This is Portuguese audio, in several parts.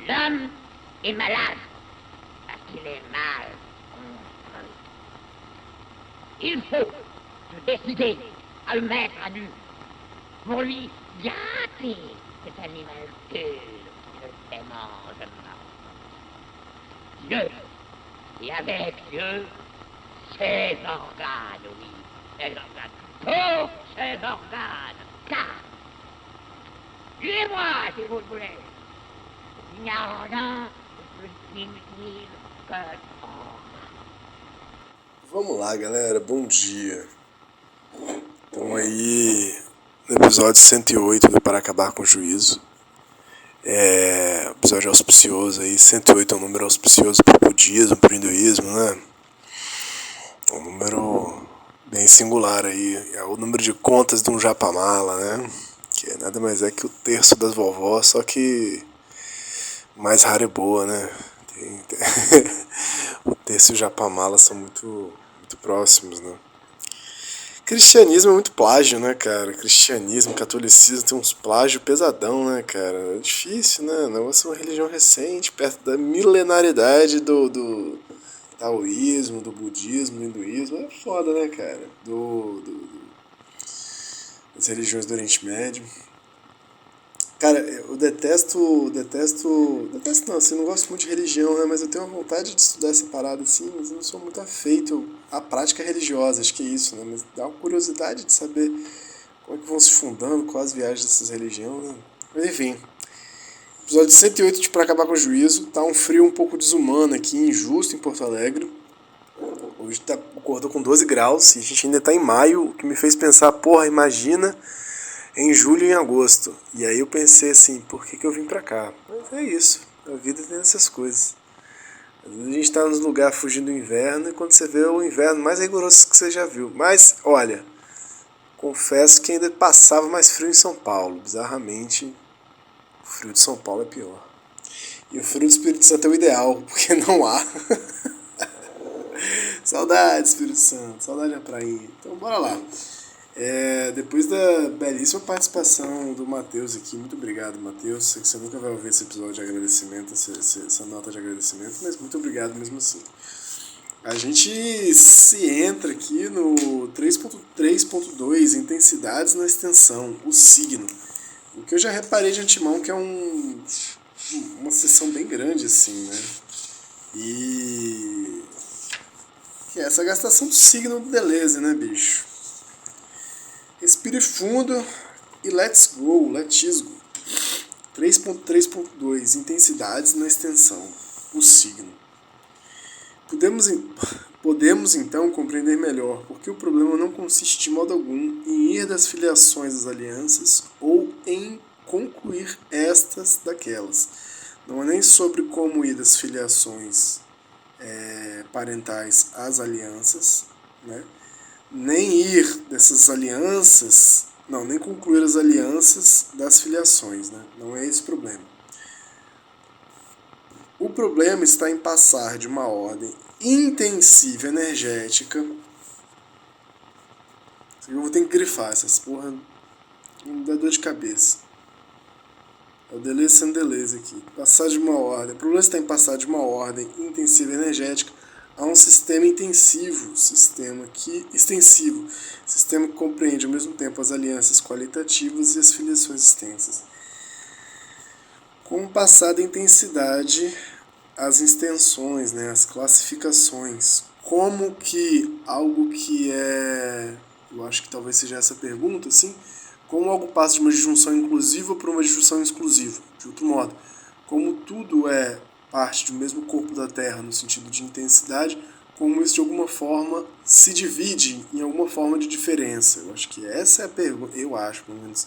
L'homme est malade parce qu'il est mal construit. Il faut se décider à le mettre à nu pour lui gâter cet animal pur qui ne se mange pas. Dieu, et avec Dieu, ses organes, oui, ses organes, tous ses organes, car, tuez-moi si vous le voulez, il n'y a rien de plus inutile que Vamos lá, galera, bom dia. Estamos aí no episódio 108 do Para Acabar com o Juízo. Episódio auspicioso aí, 108 é um número auspicioso para o budismo, para o hinduísmo, né? É um número bem singular aí, é o número de contas de um japamala, né? Que nada mais é que o terço das vovós, só que mais rara e boa, né? O terço e o japamala são muito próximos, né? Cristianismo é muito plágio, né, cara? Cristianismo, catolicismo tem uns plágio pesadão, né, cara? É difícil, né? O negócio é uma religião recente, perto da milenaridade do taoísmo, do budismo, do hinduísmo. É foda, né, cara? Das religiões do Oriente Médio. Cara, eu detesto não, assim, eu não gosto muito de religião, né, mas eu tenho uma vontade de estudar essa parada, assim, mas eu não sou muito afeito à prática religiosa, acho que é isso, né, mas dá uma curiosidade de saber como é que vão se fundando, quais as viagens dessas religiões, né, mas enfim. Episódio 108 de Pra Acabar com o Juízo, tá um frio um pouco desumano aqui, injusto em Porto Alegre, hoje acordou com 12 graus e a gente ainda tá em maio, o que me fez pensar, porra, imagina em julho e em agosto. E aí eu pensei assim, por que eu vim pra cá? Mas é isso, a vida tem essas coisas. Às vezes a gente tá nos lugares fugindo do inverno e quando você vê o inverno mais rigoroso que você já viu. Mas, olha, confesso que ainda passava mais frio em São Paulo. Bizarramente, o frio de São Paulo é pior. E o frio do Espírito Santo é o ideal, porque não há. Saudade, Espírito Santo, saudade da prainha. Então bora lá. Depois da belíssima participação do Matheus aqui, muito obrigado, Matheus. Sei que você nunca vai ouvir esse episódio de agradecimento, essa nota de agradecimento, mas muito obrigado mesmo assim. A gente se entra aqui no 3.3.2, intensidades na extensão, o signo. O que eu já reparei de antemão que é uma sessão bem grande assim, né? E que é essa gastação do signo do Deleuze, né, bicho? Respire fundo e let's go, let's go. 3.3.2, intensidades na extensão, o signo. Podemos então compreender melhor porque o problema não consiste de modo algum em ir das filiações às alianças ou em concluir estas daquelas. Não é nem sobre como ir das filiações parentais às alianças, né? Nem ir dessas alianças, não, nem concluir as alianças das filiações, né? Não é esse o problema. O problema está em passar de uma ordem intensiva energética. Eu vou ter que grifar essas porra, me dá dor de cabeça. É o Deleuze sendo Deleuze aqui. Passar de uma ordem. O problema está em passar de uma ordem intensiva energética a um sistema intensivo, sistema que compreende ao mesmo tempo as alianças qualitativas e as filiações extensas. Com o passar da intensidade, as extensões, né, as classificações, como que algo que eu acho que talvez seja essa pergunta, assim, como algo passa de uma disjunção inclusiva para uma disjunção exclusiva, de outro modo, como tudo é parte do mesmo corpo da Terra no sentido de intensidade, como isso de alguma forma se divide em alguma forma de diferença. Eu acho que essa é a pergunta, eu acho, pelo menos,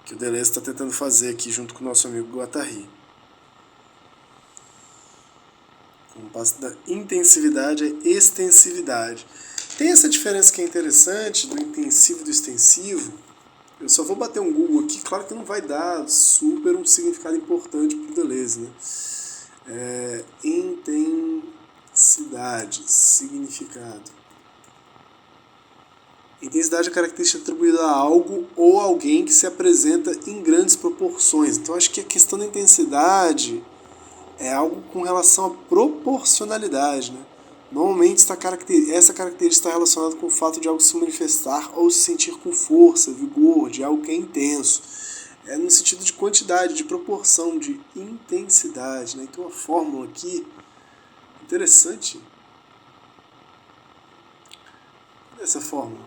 que o Deleuze está tentando fazer aqui junto com o nosso amigo Guattari. Como passa da intensividade à extensividade. Tem essa diferença que é interessante do intensivo e do extensivo. Eu só vou bater um Google aqui, claro que não vai dar super um significado importante para o Deleuze, né? Intensidade, significado. Intensidade é característica atribuída a algo ou a alguém que se apresenta em grandes proporções. Então acho que a questão da intensidade é algo com relação à proporcionalidade, né? Normalmente essa característica está relacionada com o fato de algo se manifestar ou se sentir com força, vigor, de algo que é intenso. É no sentido de quantidade, de proporção, de intensidade, né? Então a fórmula aqui, interessante. Essa fórmula.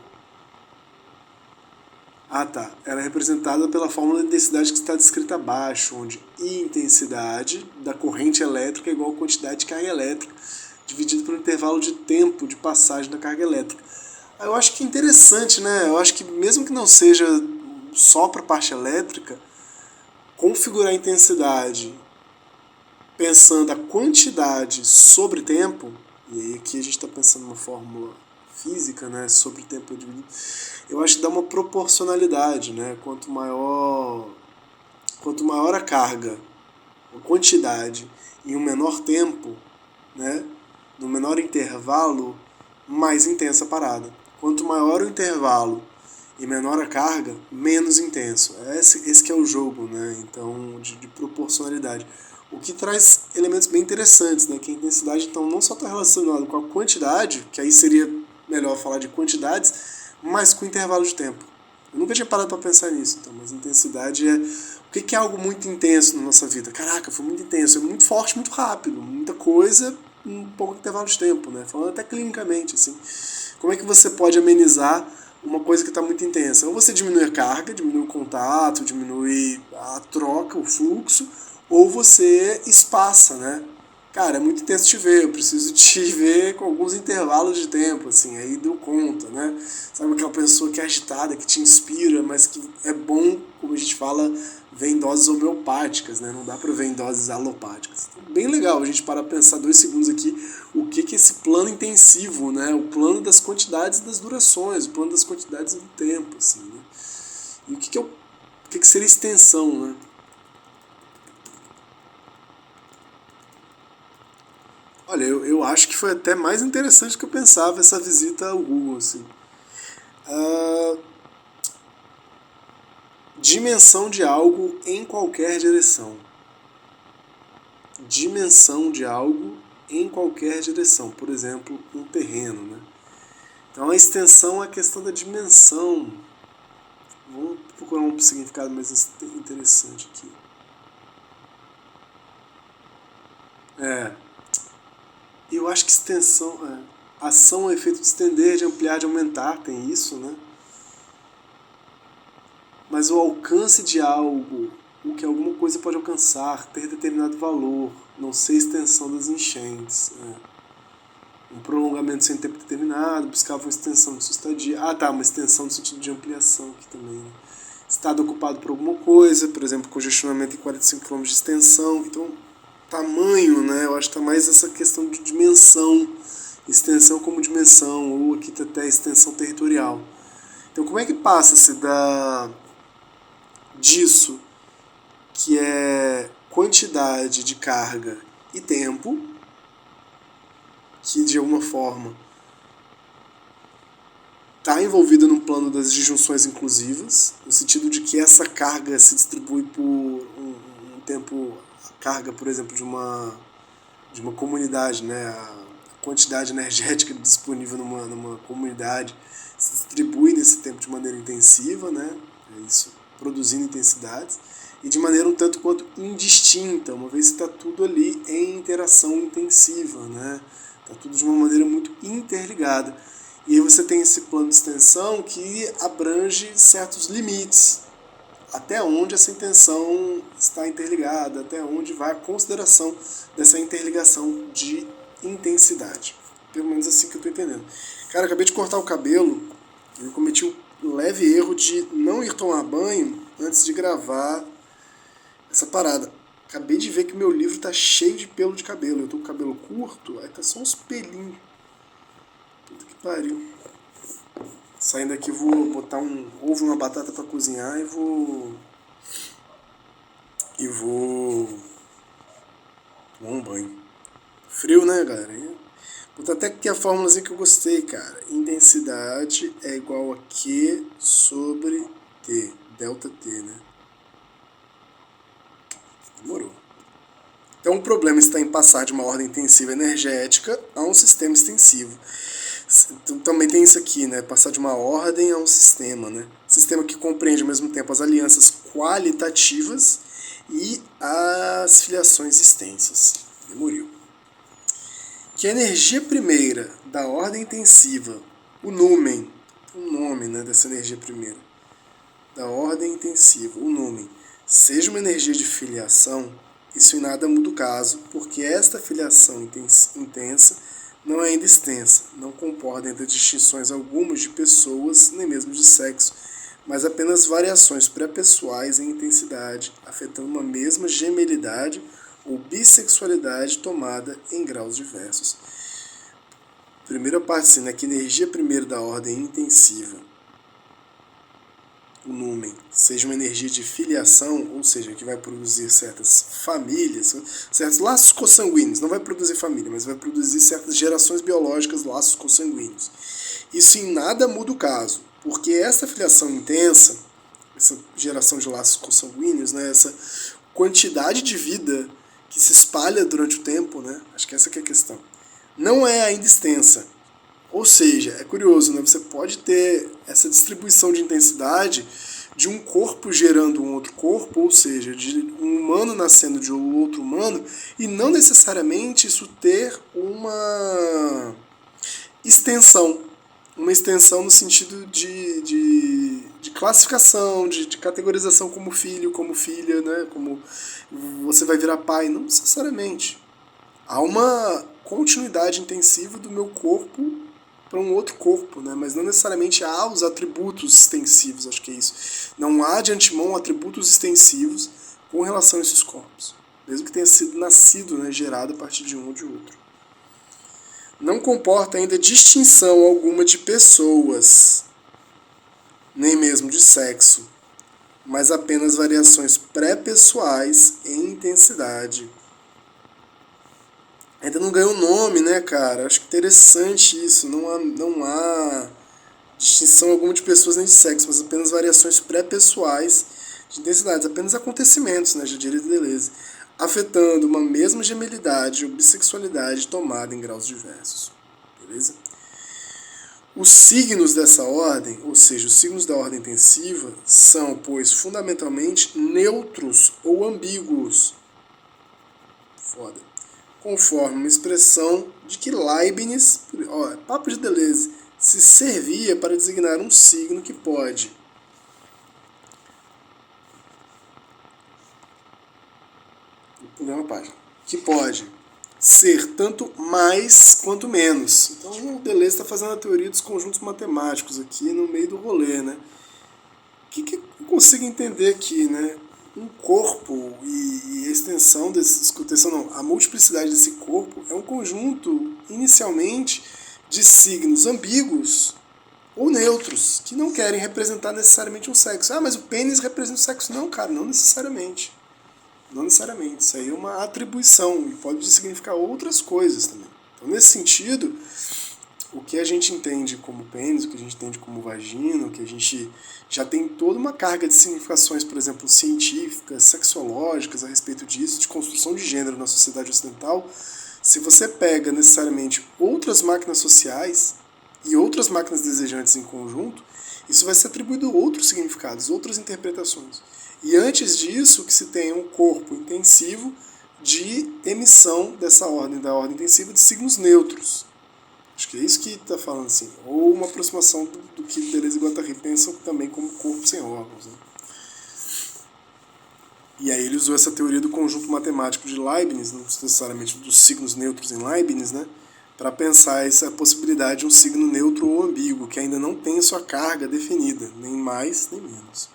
Ah, tá. Ela é representada pela fórmula de intensidade que está descrita abaixo, onde I, intensidade da corrente elétrica, é igual a quantidade de carga elétrica, dividido pelo intervalo de tempo de passagem da carga elétrica. Eu acho que é interessante, né? Eu acho que mesmo que não seja só para a parte elétrica, configurar a intensidade pensando a quantidade sobre tempo, e aí aqui a gente está pensando numa fórmula física, né, sobre tempo dividido, eu acho que dá uma proporcionalidade, né? Quanto maior a carga, a quantidade em um menor tempo, né, no menor intervalo, mais intensa a parada. Quanto maior o intervalo e menor a carga, menos intenso. Esse que é o jogo, né? Então, de proporcionalidade. O que traz elementos bem interessantes, né? Que a intensidade, então, não só está relacionada com a quantidade, que aí seria melhor falar de quantidades, mas com o intervalo de tempo. Eu nunca tinha parado para pensar nisso, então, mas intensidade é... O que é algo muito intenso na nossa vida? Caraca, foi muito intenso, é muito forte, muito rápido, muita coisa, um pouco de intervalo de tempo, né? Falando até clinicamente, assim. Como é que você pode amenizar uma coisa que está muito intensa? Ou você diminui a carga, diminui o contato, diminui a troca, o fluxo, ou você espaça, né? Cara, é muito intenso te ver, eu preciso te ver com alguns intervalos de tempo, assim, aí deu conta, né? Sabe aquela pessoa que é agitada, que te inspira, mas que é bom, como a gente fala, ver em doses homeopáticas, né? Não dá para ver em doses alopáticas. Então, bem legal a gente parar para pensar 2 segundos aqui o que é esse plano intensivo, né? O plano das quantidades e das durações, o plano das quantidades e do tempo, assim, né? E o que seria extensão, né? Olha, eu acho que foi até mais interessante do que eu pensava essa visita ao Google, assim. Ah, dimensão de algo em qualquer direção. Dimensão de algo em qualquer direção. Por exemplo, um terreno, né? Então a extensão é a questão da dimensão. Vou procurar um significado mais interessante aqui. Eu acho que extensão ação é efeito de estender, de ampliar, de aumentar, tem isso, né? Mas o alcance de algo, o que alguma coisa pode alcançar, ter determinado valor, não ser extensão das enchentes. Um prolongamento sem tempo determinado, buscava uma extensão de sua estadia. Ah, tá, uma extensão no sentido de ampliação aqui também, né? Estado ocupado por alguma coisa, por exemplo, congestionamento em 45 km de extensão. Então, tamanho, né? Eu acho que tá mais essa questão de dimensão, extensão como dimensão, ou aqui tá até extensão territorial. Então, como é que passa-se disso, que é quantidade de carga e tempo, que de alguma forma está envolvida no plano das disjunções inclusivas, no sentido de que essa carga se distribui por um tempo, a carga, por exemplo, de uma comunidade, né? A quantidade energética disponível numa comunidade se distribui nesse tempo de maneira intensiva, né? É isso, produzindo intensidades, e de maneira um tanto quanto indistinta, uma vez que está tudo ali em interação intensiva, né? Está tudo de uma maneira muito interligada. E aí você tem esse plano de extensão que abrange certos limites, até onde essa intenção está interligada, até onde vai a consideração dessa interligação de intensidade. Pelo menos assim que eu estou entendendo. Cara, acabei de cortar o cabelo, eu cometi um leve erro de não ir tomar banho antes de gravar essa parada. Acabei de ver que meu livro tá cheio de pelo de cabelo. Eu tô com o cabelo curto, aí tá só uns pelinhos. Puta que pariu. Saindo aqui, vou botar um ovo e uma batata pra cozinhar e vou tomar um banho. Frio, né, galera? Vou botar até aqui a fórmulazinha que eu gostei, cara. Intensidade é igual a Q sobre T. Delta T, né? Demorou. Então Então o problema está em passar de uma ordem intensiva energética a um sistema extensivo. Também tem isso aqui, né? Passar de uma ordem a um sistema, né? Sistema que compreende ao mesmo tempo as alianças qualitativas e as filiações extensas. Demorou. Que a energia primeira da ordem intensiva, o numen, o nome, né, dessa energia primeira, da ordem intensiva, o numen, seja uma energia de filiação, isso em nada muda o caso, porque esta filiação intensa não é ainda extensa, não comporta ainda distinções algumas de pessoas, nem mesmo de sexo, mas apenas variações pré-pessoais em intensidade, afetando uma mesma gemelidade ou bissexualidade tomada em graus diversos. Primeira parte, assim, né, que energia primeiro da ordem intensiva, o numen, seja uma energia de filiação, ou seja, que vai produzir certas famílias, certos laços consanguíneos, não vai produzir família, mas vai produzir certas gerações biológicas, laços consanguíneos. Isso em nada muda o caso, porque essa filiação intensa, essa geração de laços consanguíneos, né, essa quantidade de vida que se espalha durante o tempo, né, acho que essa que é a questão, não é ainda extensa. Ou seja, é curioso, né? Você pode ter essa distribuição de intensidade de um corpo gerando um outro corpo, ou seja, de um humano nascendo de um outro humano, e não necessariamente isso ter uma extensão no sentido de classificação, de categorização como filho, como filha, né? Como você vai virar pai, não necessariamente. Há uma continuidade intensiva do meu corpo para um outro corpo, né? Mas não necessariamente há os atributos extensivos, acho que é isso. Não há de antemão atributos extensivos com relação a esses corpos, mesmo que tenha sido nascido, né, gerado a partir de um ou de outro. Não comporta ainda distinção alguma de pessoas, nem mesmo de sexo, mas apenas variações pré-pessoais em intensidade. Ainda não ganhou nome, né, cara? Acho interessante isso. Não há distinção alguma de pessoas nem de sexo, mas apenas variações pré-pessoais de intensidades, apenas acontecimentos, né, já diria Deleuze, afetando uma mesma gemelidade ou bissexualidade tomada em graus diversos. Beleza? Os signos dessa ordem, ou seja, os signos da ordem intensiva, são, pois, fundamentalmente neutros ou ambíguos. Foda. Conforme uma expressão de que Leibniz, papo de Deleuze, se servia para designar um signo que pode ser tanto mais quanto menos. Então o Deleuze está fazendo a teoria dos conjuntos matemáticos aqui no meio do rolê, né? O que eu consigo entender aqui, né? Um corpo e a extensão a multiplicidade desse corpo é um conjunto, inicialmente, de signos ambíguos ou neutros, que não querem representar necessariamente um sexo. Ah, mas o pênis representa o sexo. Não, cara, não necessariamente. Não necessariamente. Isso aí é uma atribuição e pode significar outras coisas também. Então, nesse sentido, o que a gente entende como pênis, o que a gente entende como vagina, o que a gente já tem toda uma carga de significações, por exemplo, científicas, sexológicas a respeito disso, de construção de gênero na sociedade ocidental. Se você pega necessariamente outras máquinas sociais e outras máquinas desejantes em conjunto, isso vai ser atribuído outros significados, outras interpretações. E antes disso, que se tem um corpo intensivo de emissão dessa ordem, da ordem intensiva de signos neutros. Acho que é isso que está falando, assim. Ou uma aproximação do que Deleuze e Guattari pensam também como corpo sem órgãos. Né? E aí ele usou essa teoria do conjunto matemático de Leibniz, não necessariamente dos signos neutros em Leibniz, né? Para pensar essa possibilidade de um signo neutro ou ambíguo, que ainda não tem sua carga definida, nem mais nem menos.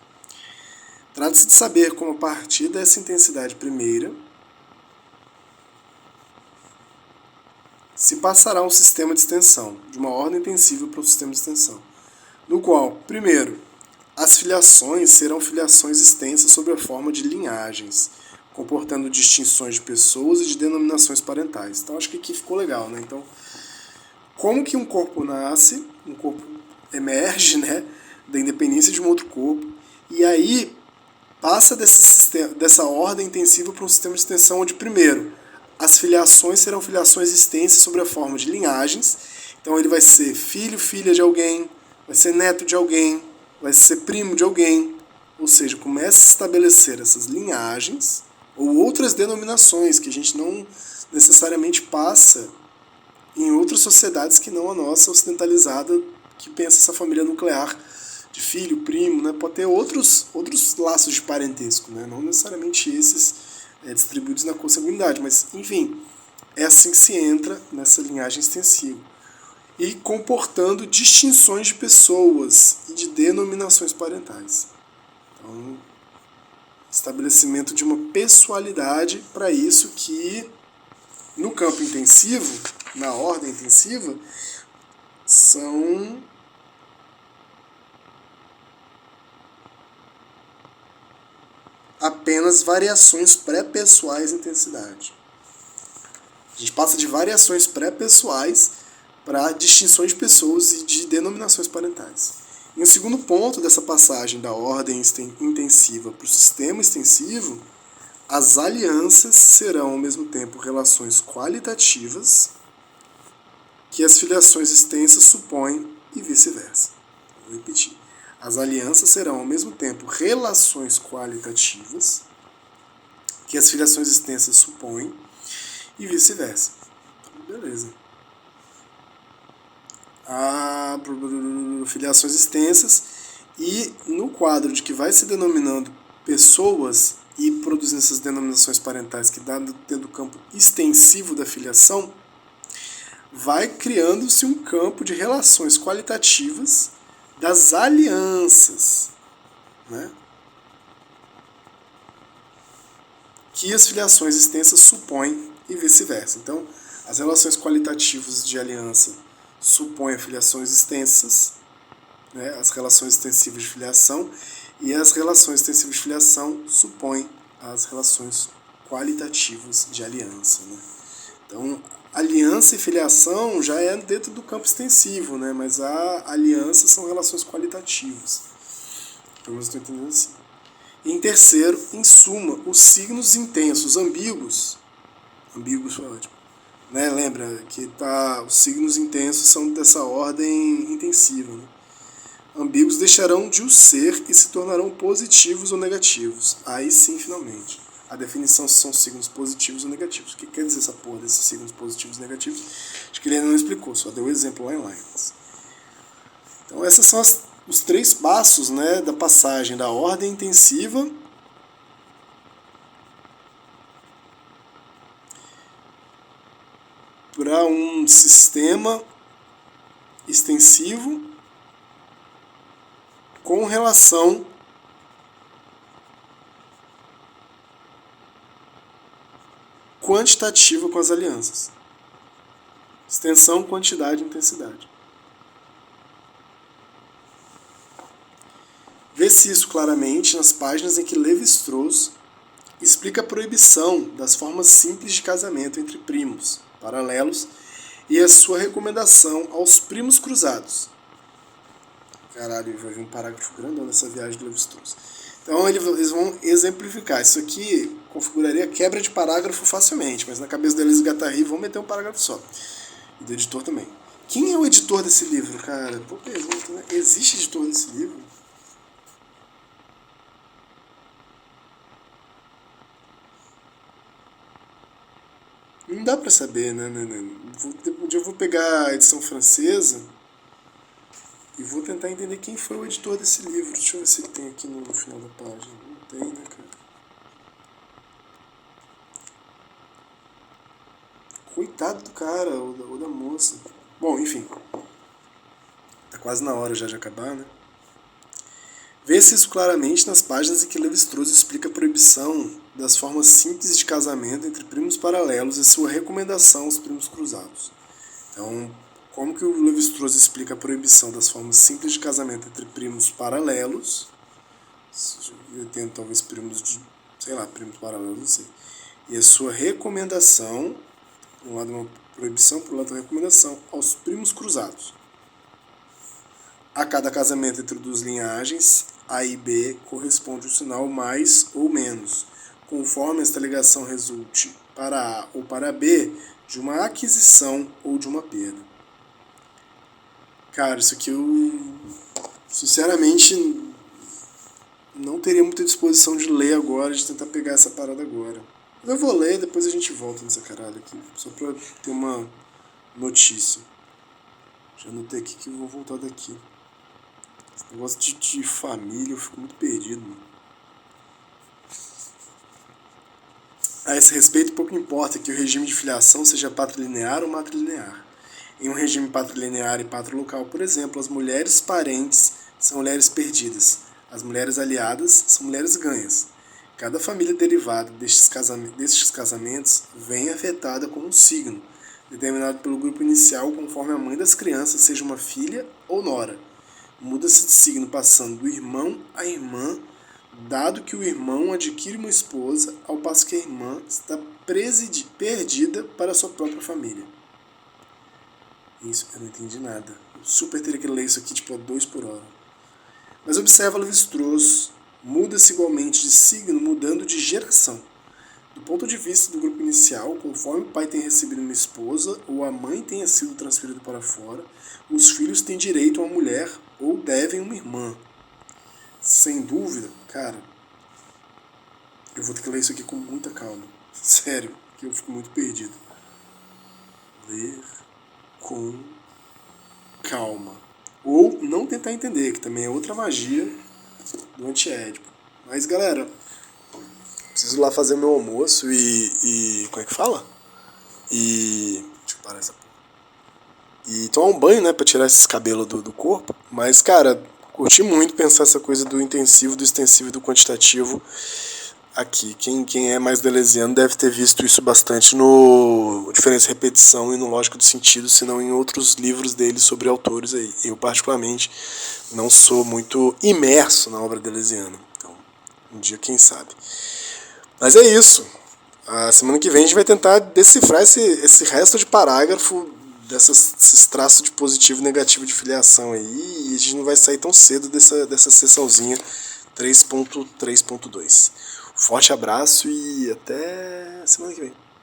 Trata-se de saber como, a partir dessa intensidade primeira, se passará um sistema de extensão, de uma ordem intensiva para um sistema de extensão, no qual, primeiro, as filiações serão filiações extensas sob a forma de linhagens, comportando distinções de pessoas e de denominações parentais. Então, acho que aqui ficou legal, né? Então, como que um corpo nasce, um corpo emerge, né, da independência de um outro corpo, e aí passa dessa ordem intensiva para um sistema de extensão onde, primeiro, As filiações serão filiações extensas sobre a forma de linhagens. Então ele vai ser filho, filha de alguém, vai ser neto de alguém, vai ser primo de alguém. Ou seja, começa a se estabelecer essas linhagens ou outras denominações que a gente não necessariamente passa em outras sociedades que não a nossa ocidentalizada, que pensa essa família nuclear de filho, primo, né? Pode ter outros laços de parentesco, né? Não necessariamente esses distribuídos na consanguinidade, mas enfim, é assim que se entra nessa linhagem extensiva. E comportando distinções de pessoas e de denominações parentais. Então, estabelecimento de uma pessoalidade para isso que no campo intensivo, na ordem intensiva, são apenas variações pré-pessoais de intensidade. A gente passa de variações pré-pessoais para distinções de pessoas e de denominações parentais. E o segundo ponto dessa passagem da ordem intensiva para o sistema extensivo, as alianças serão ao mesmo tempo relações qualitativas que as filiações extensas supõem e vice-versa. Vou repetir. As alianças serão ao mesmo tempo relações qualitativas que as filiações extensas supõem e vice-versa. Então, beleza. Filiações extensas, e no quadro de que vai se denominando pessoas e produzindo essas denominações parentais que dá dentro do campo extensivo da filiação, vai criando-se um campo de relações qualitativas das alianças, né? Que as filiações extensas supõem e vice-versa. Então, as relações qualitativas de aliança supõem filiações extensas, né? As relações extensivas de filiação, e as relações extensivas de filiação supõem as relações qualitativas de aliança, né? Então, aliança e filiação já é dentro do campo extensivo, né? Mas a aliança são relações qualitativas. Pelo menos estou entendendo assim. E em terceiro, em suma, os signos intensos ambíguos foi ótimo, né? Lembra que os signos intensos são dessa ordem intensiva, né? Ambíguos deixarão de o ser e se tornarão positivos ou negativos. Aí sim, finalmente. A definição são signos positivos ou negativos. O que quer dizer essa porra desses signos positivos e negativos? Acho que ele ainda não explicou, só deu o exemplo lá em Leibniz. Então, esses são os 3 passos, né, da passagem da ordem intensiva para um sistema extensivo com relação quantitativa com as alianças. Extensão, quantidade e intensidade. Vê-se isso claramente nas páginas em que Lévi-Strauss explica a proibição das formas simples de casamento entre primos paralelos e a sua recomendação aos primos cruzados. Caralho, vai vir um parágrafo grandão nessa viagem do Lévi-Strauss. Então eles vão exemplificar. Isso aqui configuraria quebra de parágrafo facilmente, mas na cabeça deles Guattari vão meter um parágrafo só. E do editor também. Quem é o editor desse livro, cara? Boa pergunta, né? Existe editor desse livro? Não dá pra saber, né? Um dia eu vou pegar a edição francesa e vou tentar entender quem foi o editor desse livro. Deixa eu ver se ele tem aqui no final da página. Não tem, né, cara? Coitado do cara, ou da moça. Bom, enfim. Tá quase na hora já de acabar, né? Vê-se isso claramente nas páginas em que Lévi-Strauss explica a proibição das formas simples de casamento entre primos paralelos e sua recomendação aos primos cruzados. Então, como que o Lévi-Strauss explica a proibição das formas simples de casamento entre primos paralelos? Eu entendo talvez primos de, primos paralelos, não sei. E a sua recomendação, por um lado uma proibição, por outro lado uma recomendação, aos primos cruzados. A cada casamento entre duas linhagens, A e B, corresponde um sinal mais ou menos, conforme esta ligação resulte para A ou para B de uma aquisição ou de uma perda. Cara, isso aqui eu sinceramente não teria muita disposição de ler agora, de tentar pegar essa parada agora. Mas eu vou ler, depois a gente volta nessa caralho aqui, só pra ter uma notícia. Já anotei aqui que eu vou voltar daqui. Esse negócio de família, eu fico muito perdido, mano. A esse respeito, pouco importa que o regime de filiação seja patrilinear ou matrilinear. Em um regime patrilinear e patrilocal, por exemplo, as mulheres parentes são mulheres perdidas. As mulheres aliadas são mulheres ganhas. Cada família derivada destes casamentos vem afetada com um signo, determinado pelo grupo inicial conforme a mãe das crianças seja uma filha ou nora. Muda-se de signo passando do irmão à irmã, dado que o irmão adquire uma esposa, ao passo que a irmã está perdida para a sua própria família. Isso, eu não entendi nada. Eu super teria que ler isso aqui tipo a 2 por hora. Mas observa Levi-Strauss, muda-se igualmente de signo, mudando de geração. Do ponto de vista do grupo inicial, conforme o pai tem recebido uma esposa ou a mãe tenha sido transferida para fora, os filhos têm direito a uma mulher ou devem uma irmã. Sem dúvida, cara, eu vou ter que ler isso aqui com muita calma. Sério, que eu fico muito perdido. Ler com calma. Ou não tentar entender, que também é outra magia do antiédipo. Mas, galera, preciso lá fazer meu almoço e como é que fala? Deixa eu parar essa porra. E tomar um banho, né, pra tirar esses cabelos do corpo. Mas, cara, curti muito pensar essa coisa do intensivo, do extensivo e do quantitativo aqui. Quem é mais deleuziano deve ter visto isso bastante no Diferença e Repetição e no Lógica do Sentido, se não em outros livros dele sobre autores aí. Eu, particularmente, não sou muito imerso na obra deleuziana. Então, um dia, quem sabe. Mas é isso. A semana que vem a gente vai tentar decifrar esse resto de parágrafo desses traços de positivo e negativo de filiação aí, e a gente não vai sair tão cedo dessa sessãozinha 3.3.2. Forte abraço e até semana que vem.